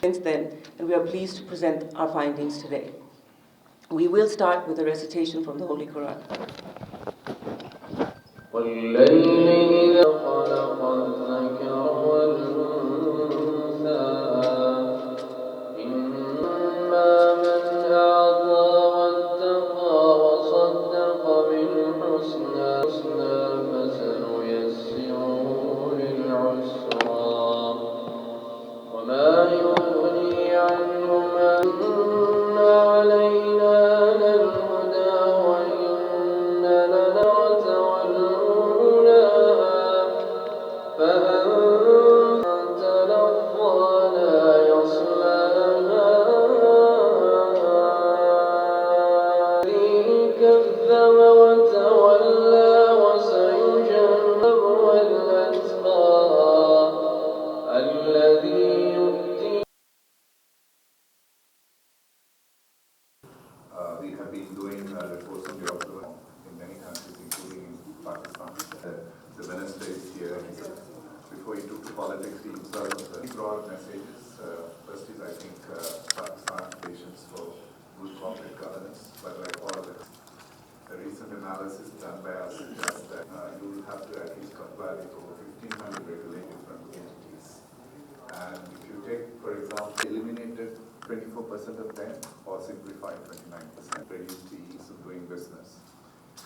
Since then, and we are pleased to present our findings today. We will start with a recitation from the Holy Quran. We have been doing reports on the observer in many countries, including in Pakistan. The minister is here. Before he took to politics, he himself was very broad messages. First is, I think, Pakistan patience for good corporate governance, but like all of it, a recent analysis done by us suggests that you will have to at least comply with over 1,500 regulated different entities. And if you take, for example, eliminated 24% of them or simplified 29%, reduce the ease of doing business.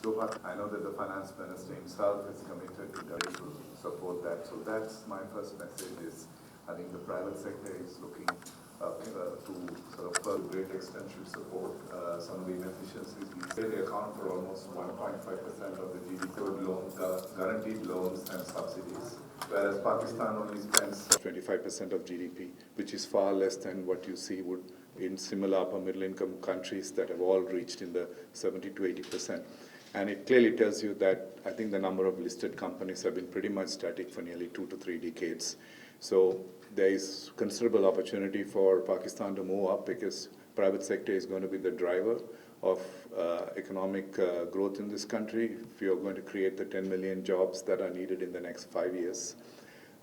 So I know that the finance minister himself is committed to support that. So that's my first message is, I think the private sector is looking to sort of a great extent should support some of the inefficiencies. They account for almost 1.5% of the GDP loans, guaranteed loans and subsidies, whereas Pakistan only spends 25% of GDP, which is far less than what you see would in similar upper middle income countries that have all reached in the 70 to 80%. And it clearly tells you that I think the number of listed companies have been pretty much static for nearly 2 to 3 decades. So there is considerable opportunity for Pakistan to move up because private sector is going to be the driver of economic growth in this country. If you're going to create the 10 million jobs that are needed in the next 5 years,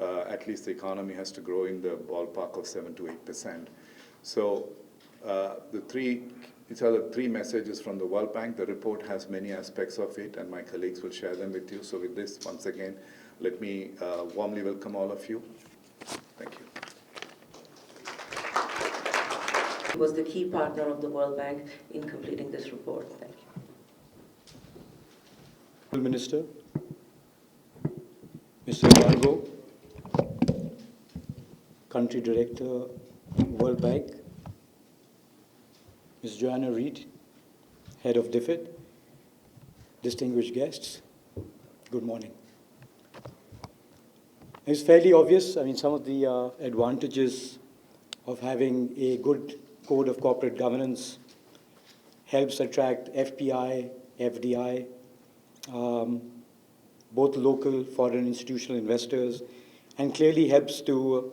at least the economy has to grow in the ballpark of 7 to 8%. So these are the three messages from the World Bank. The report has many aspects of it, and my colleagues will share them with you. So with this, once again, let me warmly welcome all of you. Thank you. He was the key partner of the World Bank in completing this report. Thank you. Minister, Mr. Margo, Country Director, World Bank, Ms. Joanna Reid, Head of DFID, distinguished guests, good morning. It's fairly obvious, some of the advantages of having a good code of corporate governance helps attract FPI, FDI, both local, foreign institutional investors, and clearly helps to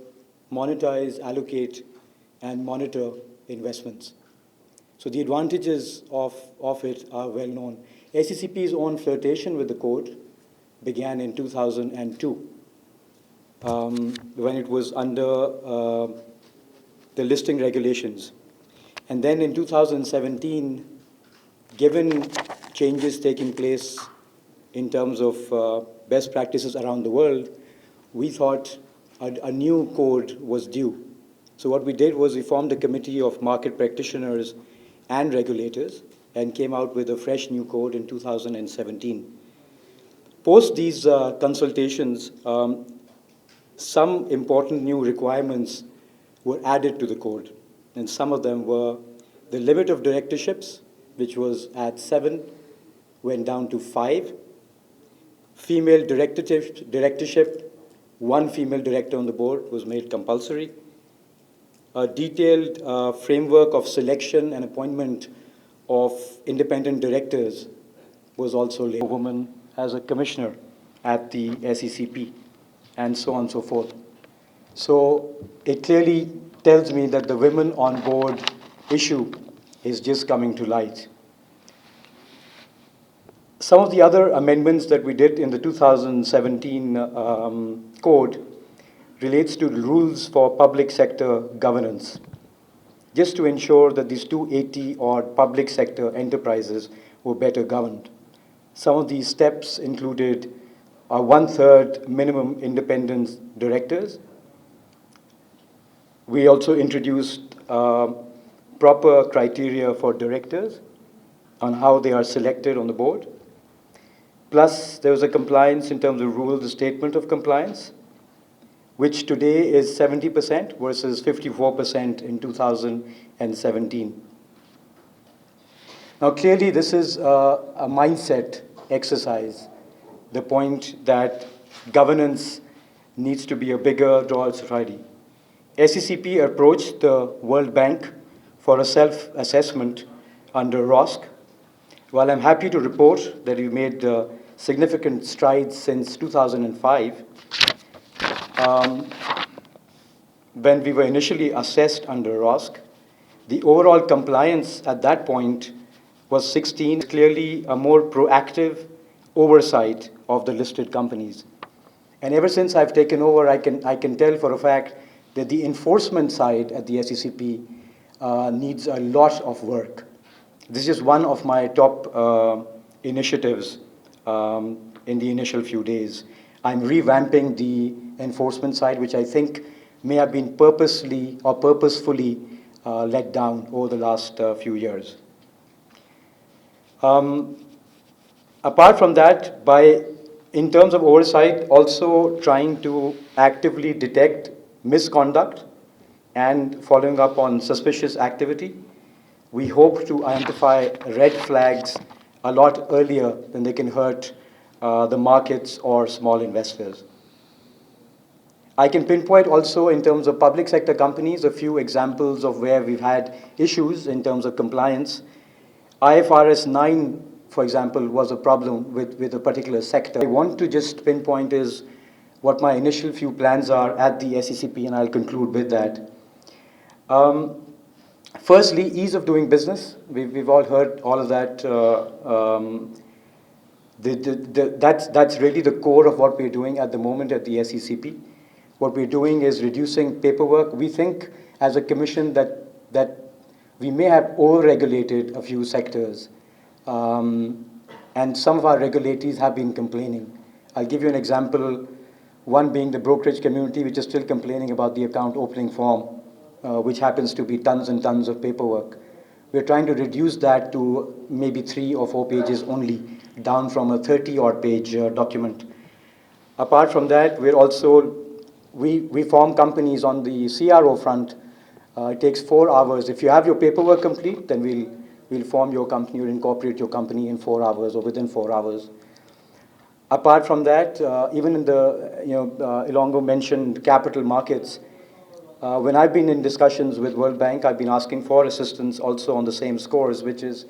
monetize, allocate, and monitor investments. So the advantages of it are well known. SECP's own flirtation with the code began in 2002 when it was under the listing regulations. And then in 2017, given changes taking place in terms of best practices around the world, we thought a new code was due. So what we did was we formed a committee of market practitioners and regulators and came out with a fresh new code in 2017. Post these consultations, some important new requirements were added to the code, and some of them were the limit of directorships, which was at 7, went down to 5. Female directorship, 1 female director on the board was made compulsory. A detailed framework of selection and appointment of independent directors was also a woman as a commissioner at the SECP, and so on and so forth. So it clearly tells me that the women on board issue is just coming to light. Some of the other amendments that we did in the 2017 code relates to rules for public sector governance, just to ensure that these 280-odd public sector enterprises were better governed. Some of these steps included a one-third minimum independent directors. We also introduced proper criteria for directors on how they are selected on the board. Plus, there was a compliance in terms of rules, the statement of compliance, which today is 70% versus 54% in 2017. Now, clearly, this is a mindset exercise, the point that governance needs to be a bigger role society. SECP approached the World Bank for a self-assessment under ROSC. While I'm happy to report that we've made significant strides since 2005, when we were initially assessed under ROSC, the overall compliance at that point was 16, clearly a more proactive oversight of the listed companies. And ever since I've taken over, I can tell for a fact that the enforcement side at the SECP needs a lot of work. This is one of my top initiatives in the initial few days. I'm revamping the enforcement side, which I think may have been purposely or purposefully let down over the last few years. Apart from that, in terms of oversight, also trying to actively detect misconduct and following up on suspicious activity. We hope to identify red flags a lot earlier than they can hurt the markets or small investors. I can pinpoint also in terms of public sector companies a few examples of where we've had issues in terms of compliance. IFRS 9, for example, was a problem with a particular sector. I want to just pinpoint is what my initial few plans are at the SECP, and I'll conclude with that. Firstly, ease of doing business. We've all heard all of that. That's really the core of what we're doing at the moment at the SECP. What we're doing is reducing paperwork. We think as a commission that we may have over-regulated a few sectors, and some of our regulators have been complaining. I'll give you an example, one being the brokerage community, which is still complaining about the account opening form, which happens to be tons and tons of paperwork. We're trying to reduce that to maybe 3 or 4 pages only, down from a 30-odd page document. Apart from that, we form companies on the CRO front. It takes 4 hours. If you have your paperwork complete, then we'll form your company or incorporate your company in 4 hours or within 4 hours. Apart from that, even in the Ilongo mentioned capital markets, when I've been in discussions with World Bank, I've been asking for assistance also on the same scores, which is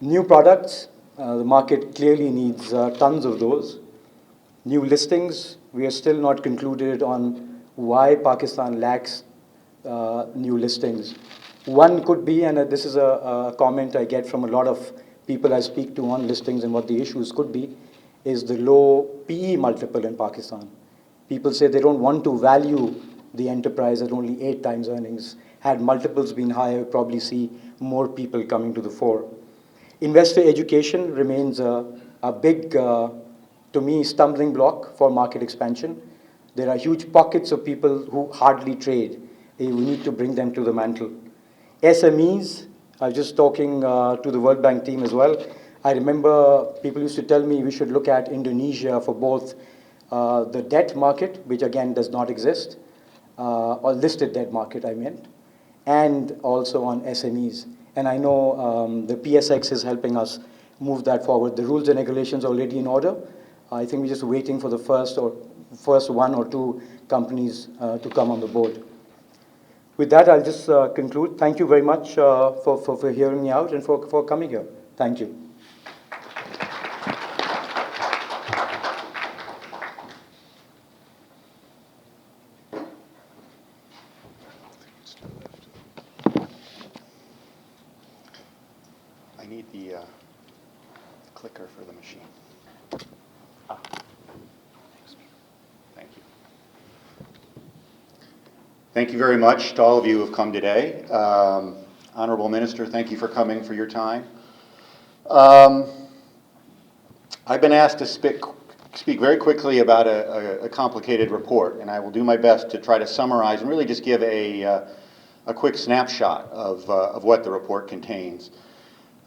new products. The market clearly needs tons of those. New listings, we are still not concluded on why Pakistan lacks new listings. One could be, and this is a comment I get from a lot of people I speak to on listings and what the issues could be, is the low PE multiple in Pakistan. People say they don't want to value the enterprise at only 8 times earnings. Had multiples been higher, we'd probably see more people coming to the fore. Investor education remains a big, to me, stumbling block for market expansion. There are huge pockets of people who hardly trade. We need to bring them to the mantle. SMEs, I was just talking to the World Bank team as well. I remember people used to tell me we should look at Indonesia for both the debt market, which again does not exist, or listed debt market, I meant, and also on SMEs. And I know the PSX is helping us move that forward. The rules and regulations are already in order. I think we're just waiting for the first 1 or 2 companies to come on the board. With that, I'll just conclude. Thank you very much for hearing me out and for coming here. Thank you. the clicker for the machine. Thank you. Thank you very much to all of you who have come today. Honorable Minister, thank you for coming, for your time. I've been asked to speak very quickly about a complicated report, and I will do my best to try to summarize and really just give a quick snapshot of what the report contains.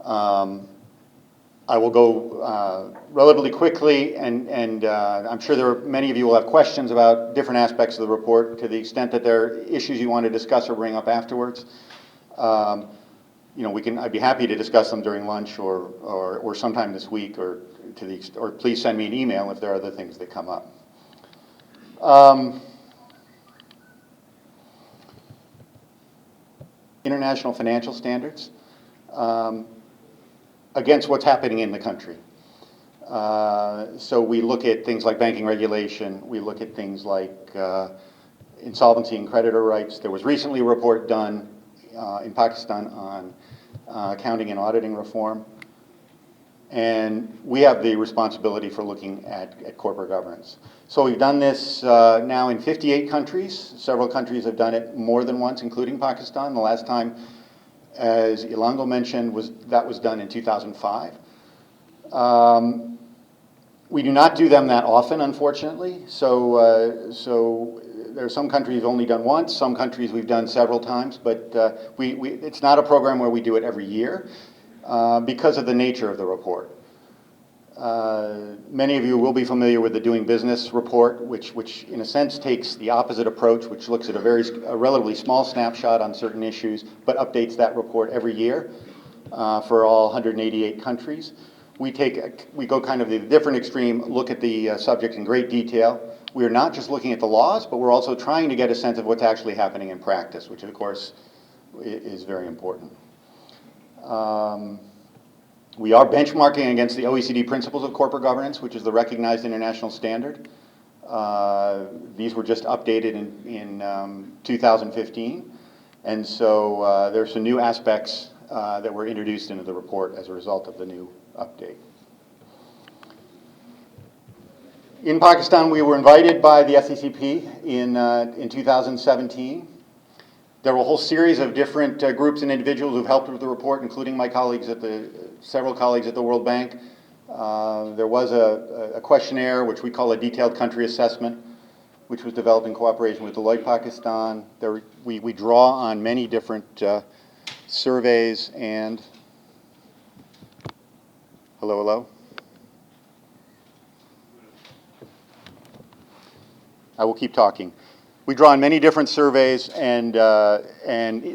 I will go relatively quickly, and I'm sure many of you will have questions about different aspects of the report. To the extent that there are issues you want to discuss or bring up afterwards, I'd be happy to discuss them during lunch or sometime this week, or please send me an email if there are other things that come up. International financial standards against what's happening in the country. So we look at things like banking regulation, we look at things like insolvency and creditor rights. There was recently a report done in Pakistan on accounting and auditing reform. And we have the responsibility for looking at corporate governance. So we've done this now in 58 countries. Several countries have done it more than once, including Pakistan. The last time, as Ilango mentioned, was done in 2005. We do not do them that often, unfortunately. So there are some countries we've only done once, some countries we've done several times, but it's not a program where we do it every year because of the nature of the report. Many of you will be familiar with the Doing Business report, which in a sense takes the opposite approach, which looks at a relatively small snapshot on certain issues, but updates that report every year for all 188 countries. We go kind of the different extreme, look at the subject in great detail. We are not just looking at the laws, but we're also trying to get a sense of what's actually happening in practice, which of course is very important. We are benchmarking against the OECD Principles of Corporate Governance, which is the recognized international standard. These were just updated in 2015. And so there are some new aspects that were introduced into the report as a result of the new update. In Pakistan, we were invited by the SECP in 2017. There were a whole series of different groups and individuals who've helped with the report, including my colleagues several colleagues at the World Bank. There was a questionnaire, which we call a detailed country assessment, which was developed in cooperation with Deloitte Pakistan. We draw on many different surveys and... Hello? I will keep talking. We draw on many different surveys and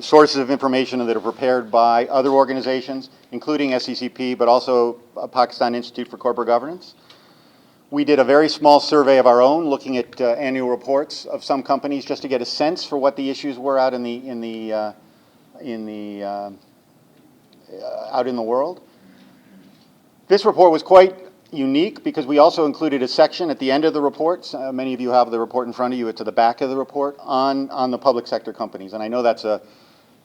sources of information that are prepared by other organizations, including SECP, but also Pakistan Institute for Corporate Governance. We did a very small survey of our own, looking at annual reports of some companies, just to get a sense for what the issues were out in the world. This report was quite unique because we also included a section at the end of the report. Many of you have the report in front of you. It's at the back of the report on the public sector companies. And I know that's a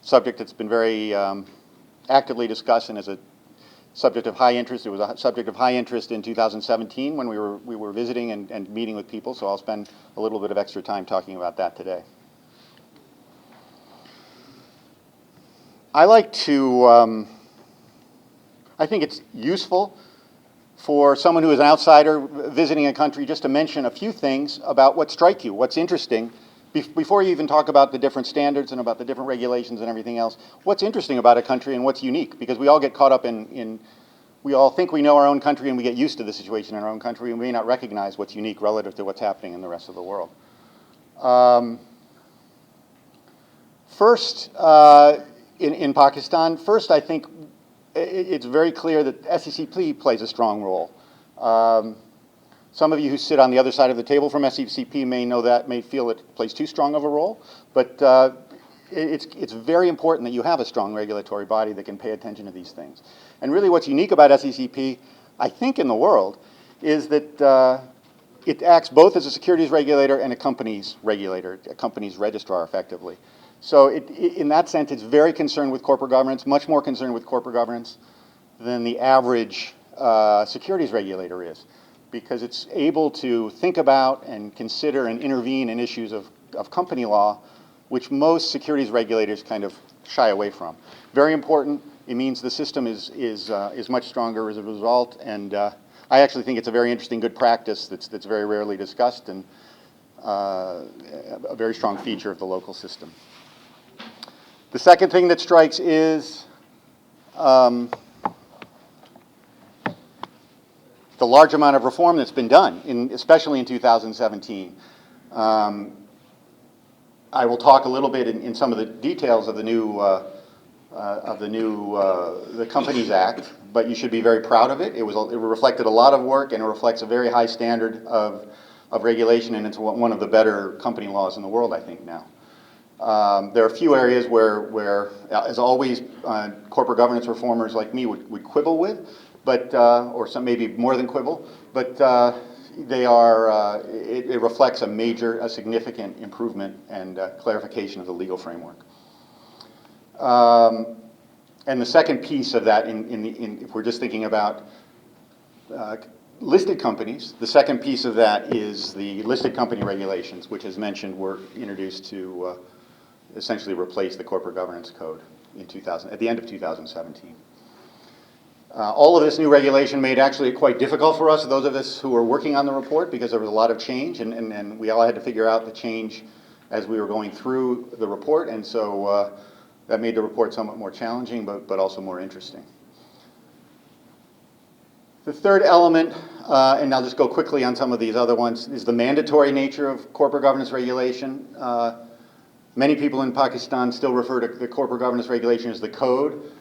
subject that's been very actively discussed and is a subject of high interest. It was a subject of high interest in 2017 when we were visiting and meeting with people. So I'll spend a little bit of extra time talking about that today. I think it's useful for someone who is an outsider visiting a country just to mention a few things about what strike you, what's interesting, before you even talk about the different standards and about the different regulations and everything else. What's interesting about a country and what's unique, because we all get caught up we all think we know our own country and we get used to the situation in our own country and we may not recognize what's unique relative to what's happening in the rest of the world. First, in Pakistan, I think it's very clear that SECP plays a strong role. Some of you who sit on the other side of the table from SECP may feel it plays too strong of a role, but it's very important that you have a strong regulatory body that can pay attention to these things. And really what's unique about SECP, I think in the world, is that it acts both as a securities regulator and a companies regulator, a companies registrar effectively. So in that sense, it's very concerned with corporate governance, much more concerned with corporate governance than the average securities regulator is, because it's able to think about and consider and intervene in issues of company law, which most securities regulators kind of shy away from. Very important. It means the system is much stronger as a result, and I actually think it's a very interesting, good practice that's very rarely discussed, and a very strong feature of the local system. The second thing that strikes is the large amount of reform that's been done, especially in 2017. I will talk a little bit in some of the details of the the Companies Act, but you should be very proud of it. It reflected a lot of work, and it reflects a very high standard of regulation, and it's one of the better company laws in the world, I think, now. There are a few areas where as always, corporate governance reformers like me would quibble with, but or some maybe more than quibble, but they are. It reflects a significant improvement and clarification of the legal framework. And the second piece of that, if we're just thinking about listed companies, the second piece of that is the listed company regulations, which, as mentioned, were introduced to essentially replace the corporate governance code at the end of 2017. All of this new regulation made actually it quite difficult for us, those of us who were working on the report, because there was a lot of change, and we all had to figure out the change as we were going through the report, and so that made the report somewhat more challenging, but also more interesting. The third element, and I'll just go quickly on some of these other ones, is the mandatory nature of corporate governance regulation. Many people in Pakistan still refer to the corporate governance regulation as the code.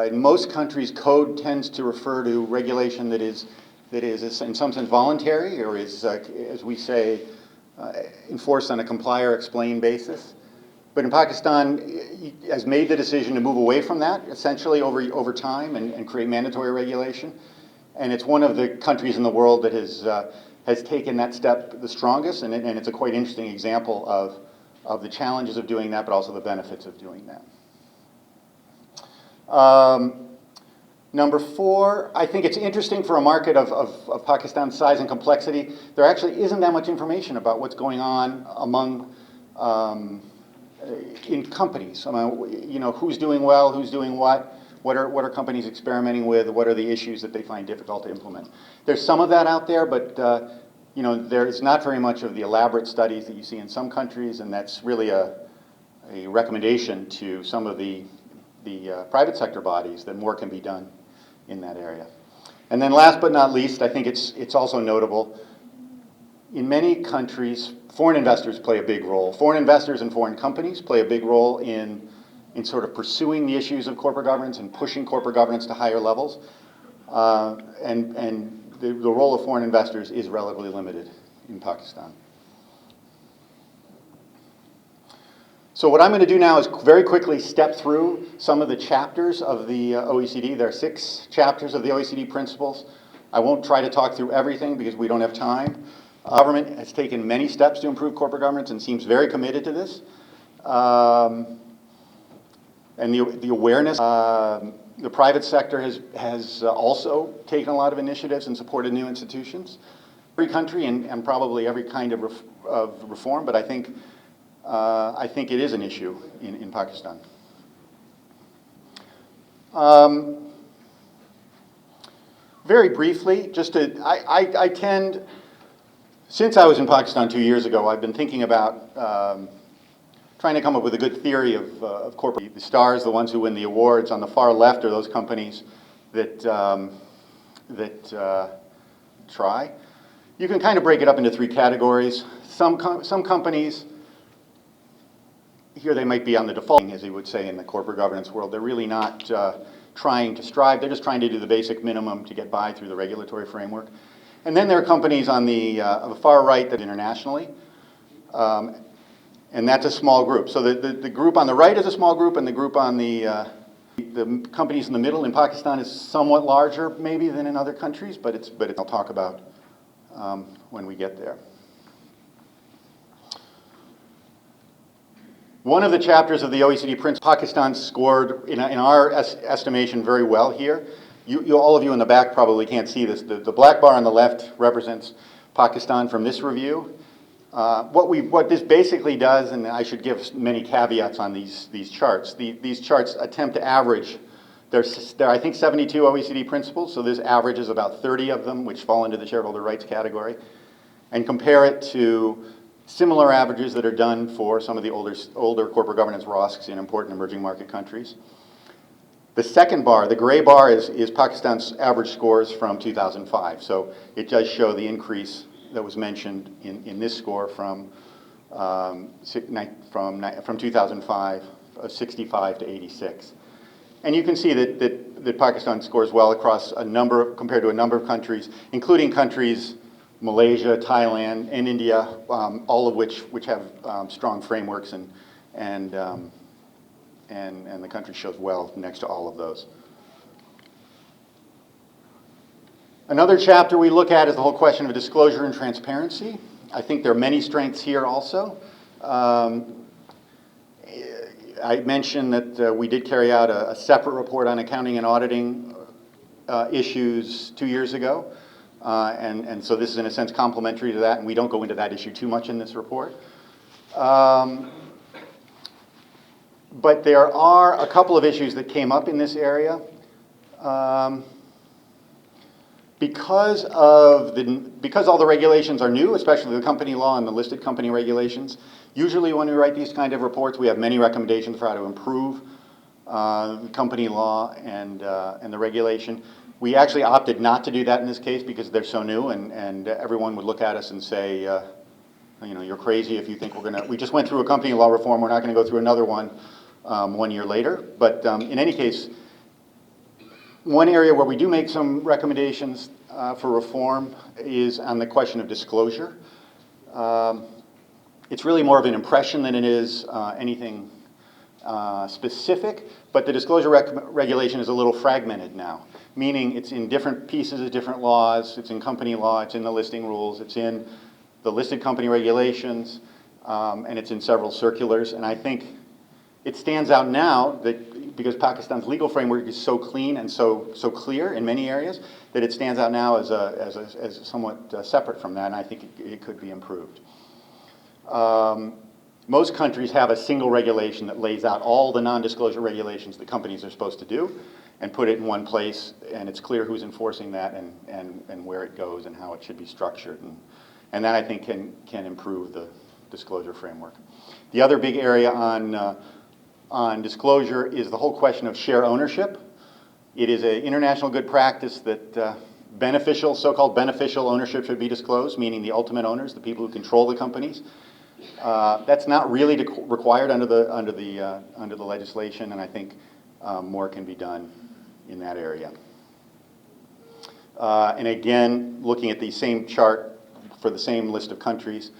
In most countries, code tends to refer to regulation that is in some sense voluntary, or is, as we say, enforced on a comply or explain basis. But in Pakistan, has made the decision to move away from that, essentially over time, and create mandatory regulation. And it's one of the countries in the world that has taken that step the strongest, and it's a quite interesting example of the challenges of doing that, but also the benefits of doing that. Number four, I think it's interesting for a market of Pakistan's size and complexity. There actually isn't that much information about what's going on among in companies. You know, who's doing well, who's doing what are companies experimenting with, what are the issues that they find difficult to implement. There's some of that out there, but you know, there's not very much of the elaborate studies that you see in some countries, and that's really a recommendation to some of the private sector bodies that more can be done in that area. And then last but not least, I think it's also notable, in many countries, foreign investors play a big role. Foreign investors and foreign companies play a big role in sort of pursuing the issues of corporate governance and pushing corporate governance to higher levels. And the role of foreign investors is relatively limited in Pakistan. So what I'm going to do now is very quickly step through some of the chapters of the OECD. There are 6 chapters of the OECD principles. I won't try to talk through everything because we don't have time. Government has taken many steps to improve corporate governance and seems very committed to this. And the awareness, the private sector has also taken a lot of initiatives and supported new institutions. Every country and probably every kind of reform, but I think it is an issue in Pakistan. Very briefly, I tend, since I was in Pakistan 2 years ago, I've been thinking about trying to come up with a good theory of corporate. The stars, the ones who win the awards, on the far left are those companies that try. You can kind of break it up into 3 categories. Some companies, here they might be on the default, as you would say in the corporate governance world. They're really not trying to strive. They're just trying to do the basic minimum to get by through the regulatory framework. And then there are companies on the far right that internationally, and that's a small group. So the group on the right is a small group, and the group on the companies in the middle in Pakistan is somewhat larger maybe than in other countries, but I'll talk about when we get there. One of the chapters of the OECD principles, Pakistan scored, in our estimation, very well here. all of you in the back probably can't see this. The black bar on the left represents Pakistan from this review. What this basically does, and I should give many caveats on these charts, these charts attempt to average, there are I think 72 OECD principles, so this averages about 30 of them which fall into the shareholder rights category, and compare it to similar averages that are done for some of the older corporate governance ROSCs in important emerging market countries. The second bar, the gray bar, is Pakistan's average scores from 2005, so it does show the increase that was mentioned in this score from 2005 of 65 to 86. And you can see that Pakistan scores well across compared to a number of countries, including countries Malaysia, Thailand, and India, all of which have strong frameworks, and the country shows well next to all of those. Another chapter we look at is the whole question of disclosure and transparency. I think there are many strengths here also. I mentioned that we did carry out a separate report on accounting and auditing issues 2 years ago. And so this is in a sense complementary to that, and we don't go into that issue too much in this report. But there are a couple of issues that came up in this area. Because all the regulations are new, especially the company law and the listed company regulations, usually when we write these kind of reports, we have many recommendations for how to improve company law and the regulation. We actually opted not to do that in this case because they're so new, and everyone would look at us and say, you're crazy if you think we just went through a company law reform, we're not going to go through another one 1 year later. But in any case, one area where we do make some recommendations for reform is on the question of disclosure. It's really more of an impression than it is anything specific, but the disclosure regulation is a little fragmented now, meaning it's in different pieces of different laws. It's in company law, it's in the listing rules, it's in the listed company regulations, and it's in several circulars. And I think it stands out now that because Pakistan's legal framework is so clean and so clear in many areas, that it stands out now as somewhat separate from that, and I think it could be improved. Most countries have a single regulation that lays out all the non-disclosure regulations that companies are supposed to do and put it in one place, and it's clear who's enforcing that and where it goes and how it should be structured. And that, I think, can improve the disclosure framework. The other big area on disclosure is the whole question of share ownership. It is an international good practice that so-called beneficial ownership should be disclosed, meaning the ultimate owners, the people who control the companies. That's not really required under the legislation, and I think more can be done in that area. And again, looking at the same chart for the same list of countries,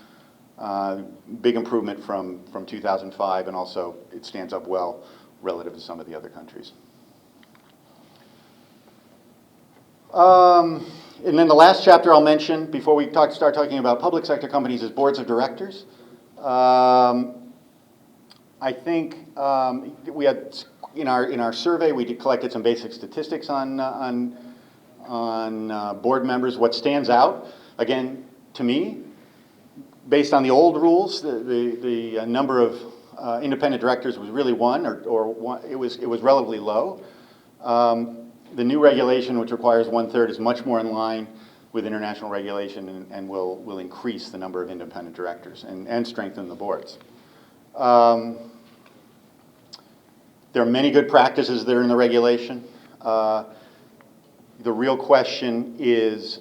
big improvement from 2005, and also it stands up well relative to some of the other countries. And then the last chapter I'll mention before we start talking about public sector companies is boards of directors. I think we had in our survey we collected some basic statistics on board members. What stands out, again, to me, based on the old rules, the number of independent directors was really one, or one, it was relatively low. The new regulation, which requires 1/3, is much more in line with international regulation and will increase the number of independent directors and strengthen the boards. There are many good practices that are in the regulation. The real question is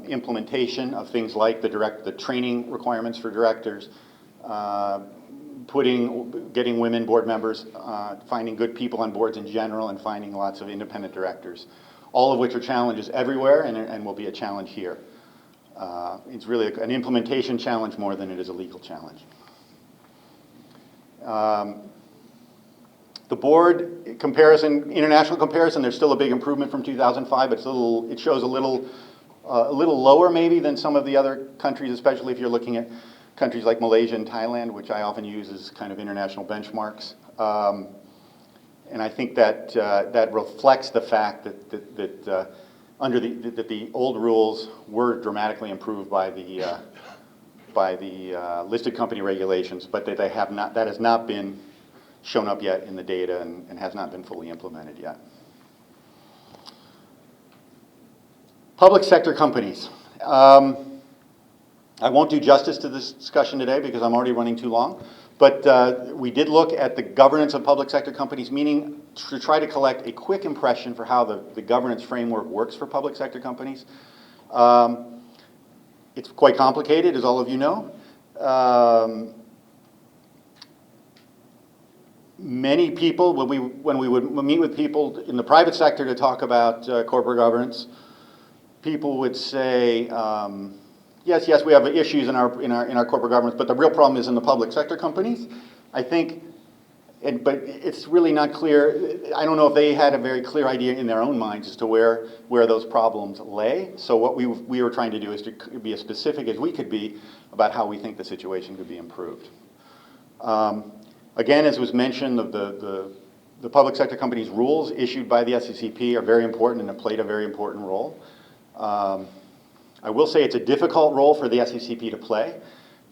implementation of things like the training requirements for directors, getting women board members, finding good people on boards in general, and finding lots of independent directors, all of which are challenges everywhere and will be a challenge here. It's really an implementation challenge more than it is a legal challenge. The board comparison, international comparison, there's still a big improvement from 2005, but it shows a little lower maybe than some of the other countries, especially if you're looking at countries like Malaysia and Thailand, which I often use as kind of international benchmarks. And I think that that reflects the fact that the old rules were dramatically improved by the listed company regulations, but that that has not been shown up yet in the data and has not been fully implemented yet. Public sector companies. I won't do justice to this discussion today because I'm already running too long, but we did look at the governance of public sector companies, meaning to try to collect a quick impression for how the governance framework works for public sector companies. It's quite complicated, as all of you know. Many people, when we would meet with people in the private sector to talk about corporate governance, people would say, yes, we have issues in our corporate governance, but the real problem is in the public sector companies. I think, but it's really not clear. I don't know if they had a very clear idea in their own minds as to where those problems lay. So what we were trying to do is to be as specific as we could be about how we think the situation could be improved. Again, as was mentioned, the public sector companies' rules issued by the SECP are very important and have played a very important role. I will say it's a difficult role for the SECP to play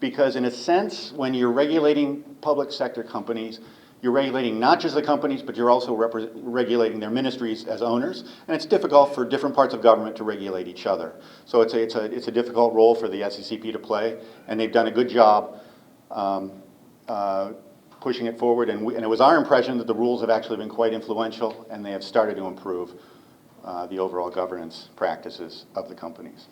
because in a sense, when you're regulating public sector companies, you're regulating not just the companies, but you're also regulating their ministries as owners, and it's difficult for different parts of government to regulate each other. So it's a difficult role for the SECP to play, and they've done a good job pushing it forward, and it was our impression that the rules have actually been quite influential, and they have started to improve the overall governance practices of the companies.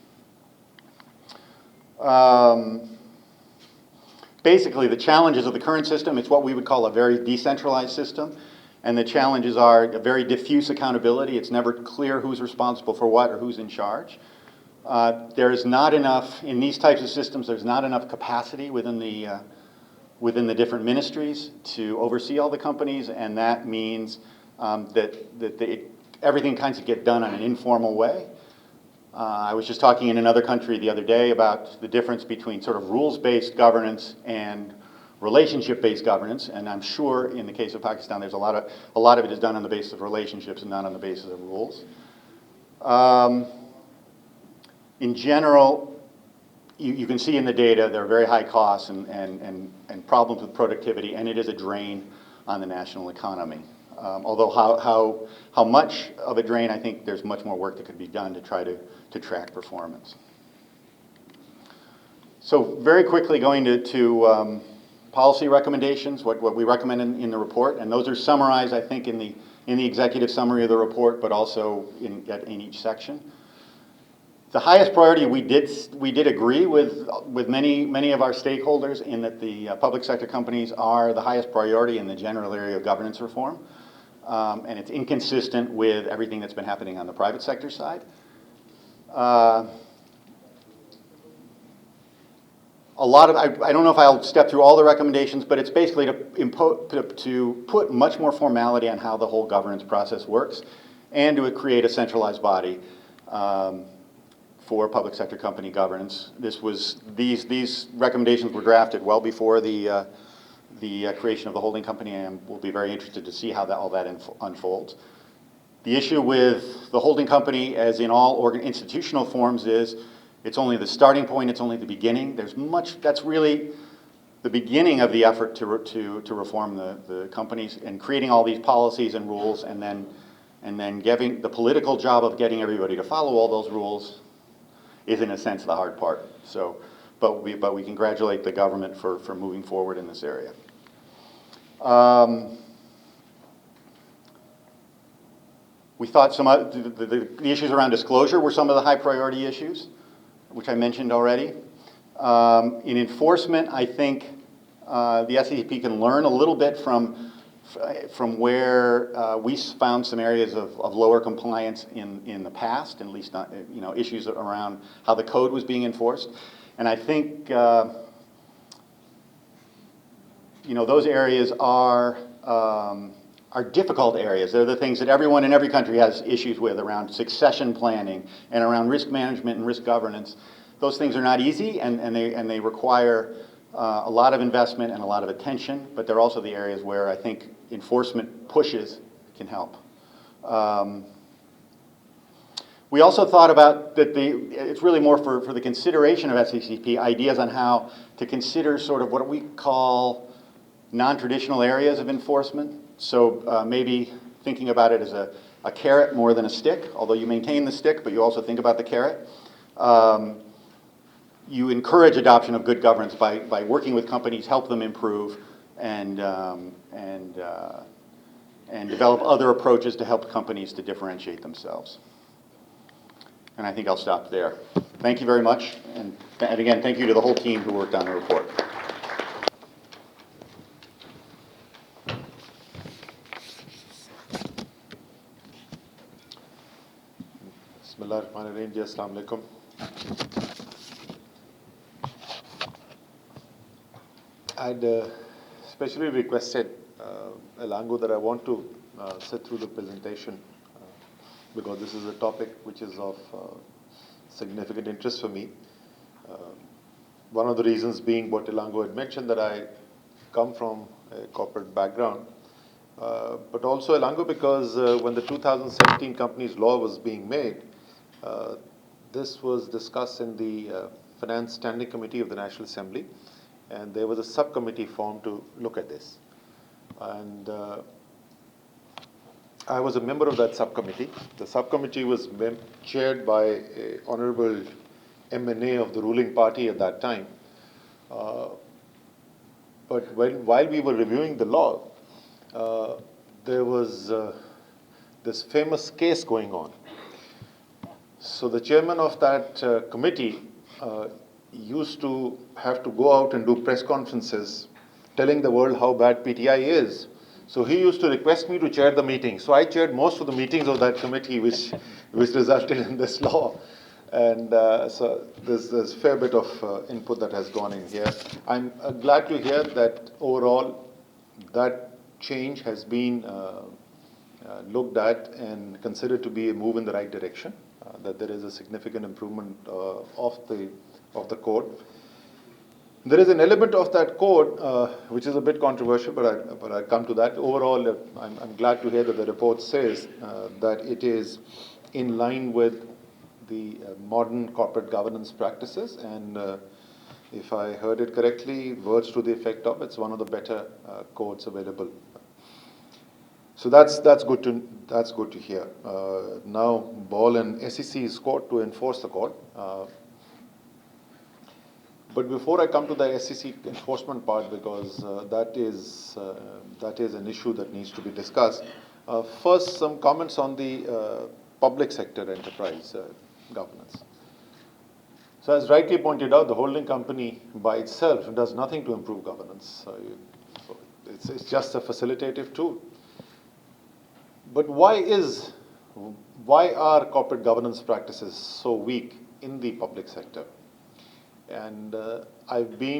Basically, the challenges of the current system, it's what we would call a very decentralized system, and the challenges are a very diffuse accountability. It's never clear who's responsible for what or who's in charge. There is not enough, in these types of systems, there's not enough capacity within the different ministries to oversee all the companies, and that means everything kinds of get done on an informal way. I was just talking in another country the other day about the difference between sort of rules-based governance and relationship-based governance, and I'm sure in the case of Pakistan, there's a lot of it is done on the basis of relationships and not on the basis of rules. In general, you can see in the data there are very high costs and problems with productivity, and it is a drain on the national economy. Although how much of a drain, I think there's much more work that could be done to try to track performance. So very quickly going to policy recommendations, what we recommend in the report, and those are summarized, I think, in the executive summary of the report, but also in each section. The highest priority, we did agree with many of our stakeholders in that the public sector companies are the highest priority in the general area of governance reform. And it's inconsistent with everything that's been happening on the private sector side. I don't know if I'll step through all the recommendations, but it's basically to put much more formality on how the whole governance process works and to create a centralized body for public sector company governance. These recommendations were drafted well before the creation of the holding company, and we'll be very interested to see how all that unfolds. The issue with the holding company, as in all institutional forms, is it's only the starting point, it's only the beginning. That's really the beginning of the effort to reform the companies and creating all these policies and rules, and then giving the political job of getting everybody to follow all those rules is in a sense the hard part. So, but we congratulate the government for moving forward in this area. We thought the issues around disclosure were some of the high priority issues, which I mentioned already. In enforcement, I think the SECP can learn a little bit from where we found some areas of lower compliance in the past, at least not, issues around how the code was being enforced. And I think those areas are difficult areas. They're the things that everyone in every country has issues with around succession planning and around risk management and risk governance. Those things are not easy, and they require a lot of investment and a lot of attention, but they're also the areas where I think enforcement pushes can help. We also thought about that it's really more for the consideration of SECP, ideas on how to consider sort of what we call non-traditional areas of enforcement. So maybe thinking about it as a carrot more than a stick, although you maintain the stick, but you also think about the carrot. You encourage adoption of good governance by working with companies, help them improve, and develop other approaches to help companies to differentiate themselves. And I think I'll stop there. Thank you very much. And again, thank you to the whole team who worked on the report. Bismillahirrahmanirrahim. Assalamu alaikum. I'd specially requested Elango that I want to sit through the presentation because this is a topic which is of significant interest for me. One of the reasons being what Elango had mentioned, that I come from a corporate background, but also Elango because when the 2017 Companies Law was being made, this was discussed in the Finance Standing Committee of the National Assembly, and there was a subcommittee formed to look at this. And I was a member of that subcommittee. The subcommittee was chaired by an honorable MNA of the ruling party at that time. But while we were reviewing the law, there was this famous case going on. So the chairman of that committee used to have to go out and do press conferences telling the world how bad PTI is. So he used to request me to chair the meeting. So I chaired most of the meetings of that committee, which resulted in this law. And so there's a fair bit of input that has gone in here. I'm glad to hear that overall that change has been looked at and considered to be a move in the right direction, that there is a significant improvement of the code. There is an element of that code which is a bit controversial, but I come to that. Overall, I'm glad to hear that the report says that it is in line with the modern corporate governance practices, and if I heard it correctly, words to the effect of it's one of the better codes available. So that's good to hear. Now, ball in SEC's court to enforce the code. But before I come to the SEC enforcement part, because that is an issue that needs to be discussed, first some comments on the public sector enterprise governance. So as rightly pointed out, the holding company by itself does nothing to improve governance. So it's just a facilitative tool. But why are corporate governance practices so weak in the public sector? And I've been